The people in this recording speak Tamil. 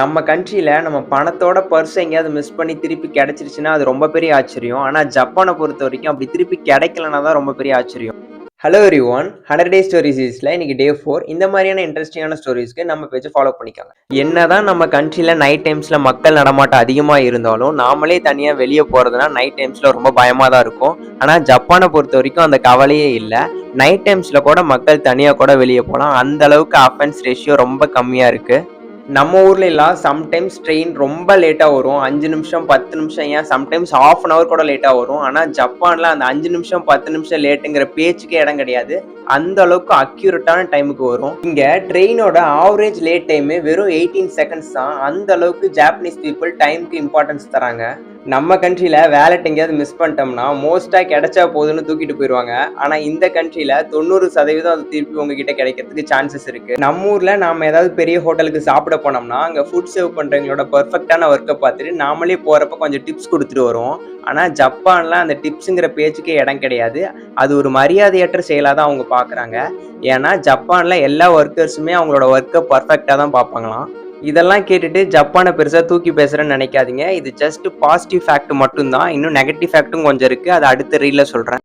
நம்ம கண்ட்ரியில நம்ம பணத்தோட பர்ஸ் எங்கேயாவது மிஸ் பண்ணி திருப்பி கிடைச்சிருச்சுன்னா, அது ரொம்ப பெரிய ஆச்சரியம். ஆனா ஜப்பான பொறுத்தவரைக்கும் அப்படி திருப்பி கிடைக்கலனா தான் ரொம்ப பெரிய ஆச்சரியம். ஹலோ எவ்ரிஒன் 100 டே ஸ்டோரி சீரிஸ்ல இன்னைக்கு டே 4. இந்த மாதிரியான இன்ட்ரெஸ்டிங்கான ஸ்டோரிஸ்க்கு நம்ம பேஜை ஃபாலோ பண்ணிக்கோங்க. என்னதான் நம்ம கண்ட்ரியில நைட் டைம்ஸ்ல மக்கள் நடமாட்டம் அதிகமா இருந்தாலும், நாமளே தனியா வெளியே போறதுனா நைட் டைம்ஸ்ல ரொம்ப பயமா தான் இருக்கும். ஆனா ஜப்பானை பொறுத்த வரைக்கும் அந்த கவலையே இல்ல. நைட் டைம்ஸ்ல கூட மக்கள் தனியா கூட வெளியே போலாம். அந்த அளவுக்கு அஃபென்ஸ் ரேஷியோ ரொம்ப கம்மியா இருக்கு. நம்ம ஊர்ல எல்லாம் சம்டைம்ஸ் ட்ரெயின் ரொம்ப லேட்டா வரும். 5 நிமிஷம், 10 நிமிஷம், ஏன் சம்டைம்ஸ் 1/2 அன் ஹவர் கூட லேட்டா வரும். ஆனா ஜப்பான்ல அந்த 5 நிமிஷம், 10 நிமிஷம் லேட்டுங்கிற பேச்சுக்கே இடம் கிடையாது. அந்த அளவுக்கு அக்யூரேட்டான டைமுக்கு வரும். இங்க ட்ரெயினோட ஆவரேஜ் லேட் டைமே வெறும் 18 செகண்ட்ஸ் தான். அந்த அளவுக்கு ஜாப்பனீஸ் பீப்புள் டைமுக்கு இம்பார்ட்டன்ஸ் தராங்க. நம்ம கண்ட்ரியில வேலட் எங்கேயாவது மிஸ் பண்ணிட்டோம்னா மோஸ்டா கிடைச்சா போதுன்னு தூக்கிட்டு போயிடுவாங்க. ஆனா இந்த கண்ட்ரியில 90% அது திருப்பி உங்ககிட்ட கிடைக்கிறதுக்கு சான்சஸ் இருக்கு. நம்ம ஊர்ல நாம ஏதாவது பெரிய ஹோட்டலுக்கு சாப்பிட போனோம்னா அங்க ஃபுட் சர்வ் பண்றவங்களோட பெர்ஃபெக்டான ஒர்க்கை பார்த்துட்டு நாமளே போறப்ப கொஞ்சம் டிப்ஸ் கொடுத்துட்டு வரோம். ஆனா ஜப்பான்ல அந்த டிப்ஸுங்கிற பேச்சுக்கே இடம் கிடையாது. அது ஒரு மரியாதையற்ற செயலா தான் அவங்க பாக்குறாங்க. ஏன்னா ஜப்பான்ல எல்லா ஒர்க்கர்ஸுமே அவங்களோட ஒர்க்கை பர்ஃபெக்டா தான் பார்ப்பாங்களாம். இதெல்லாம் கேட்டுட்டு ஜப்பானை பெருசா தூக்கி பேசுறேன்னு நினைக்காதீங்க. இது ஜஸ்ட் பாசிட்டிவ் ஃபேக்ட் மட்டும் தான். இன்னும் நெகட்டிவ் ஃபேக்ட்டும் கொஞ்சம் இருக்கு. அதை அடுத்த ரீல்ல சொல்றேன்.